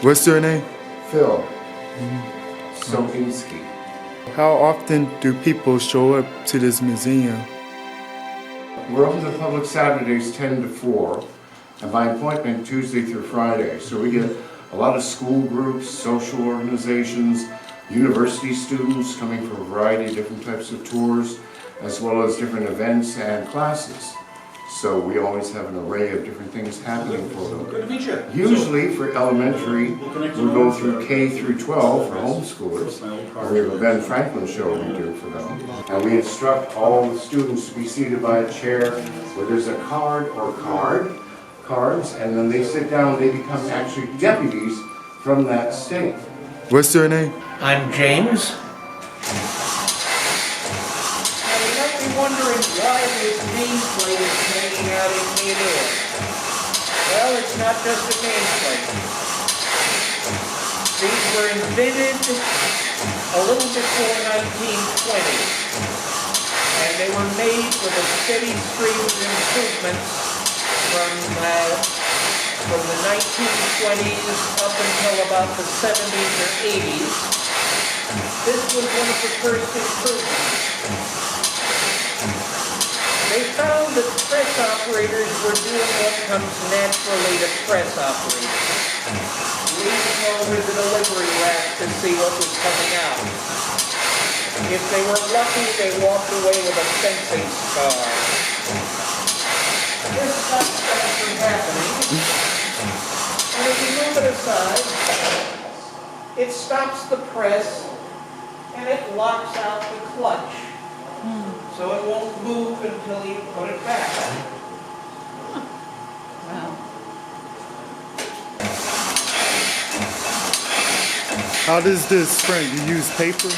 What's your name? Phil Sokinski. How often do people show up to this museum? We're open to the public Saturdays 10 to 4, and by appointment Tuesday through Friday. So we get a lot of school groups, social organizations, university students coming for a variety of different types of tours, as well as different events and classes. So we always have an array of different things happening for them. Good to meet you. Usually for elementary, we go through K through 12 for homeschoolers. And we have a Ben Franklin show we do for them. And we instruct all the students to be seated by a chair where there's a card or cards, and then they sit down, they become actually deputies from that state. What's your name? I'm James. Now you might be wondering why this nameplate is hanging out in midair. Well, it's not just a nameplate. These were invented a little before 1920, and they were made with a steady stream of improvements from the 1920s up until about the 70s or 80s. This was one of the first improvements. They found that press operators were doing what comes naturally to press operators. Leaning over the delivery rack to see what was coming out. If they were lucky, they walked away with a fencing scar. This stops that from happening. And if you move it aside, it stops the press and it locks out the clutch. So it won't move until you put it back. Wow. How does this print? You use paper?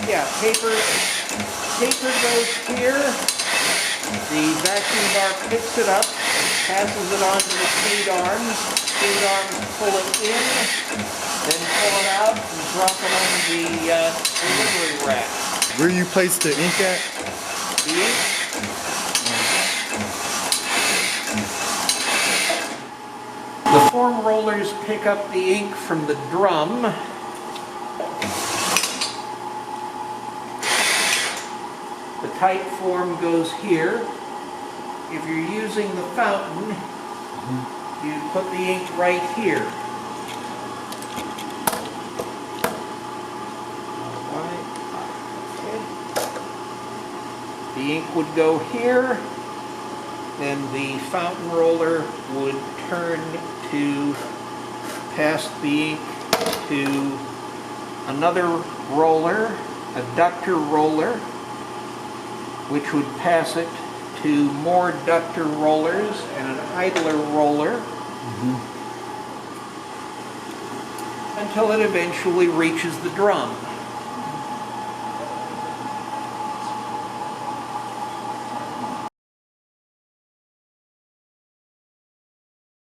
Yeah, paper goes here. The vacuum bar picks it up, passes it onto the feed arms. Feed arms pull it in, then pull it out and drop it on the delivery rack. Where you place the ink at? The ink. The form rollers pick up the ink from the drum. The tight form goes here. If you're using the fountain, you put the ink right here. The ink would go here, then the fountain roller would turn to pass the ink to another roller, a ductor roller, which would pass it to more ductor rollers and an idler roller, until it eventually reaches the drum.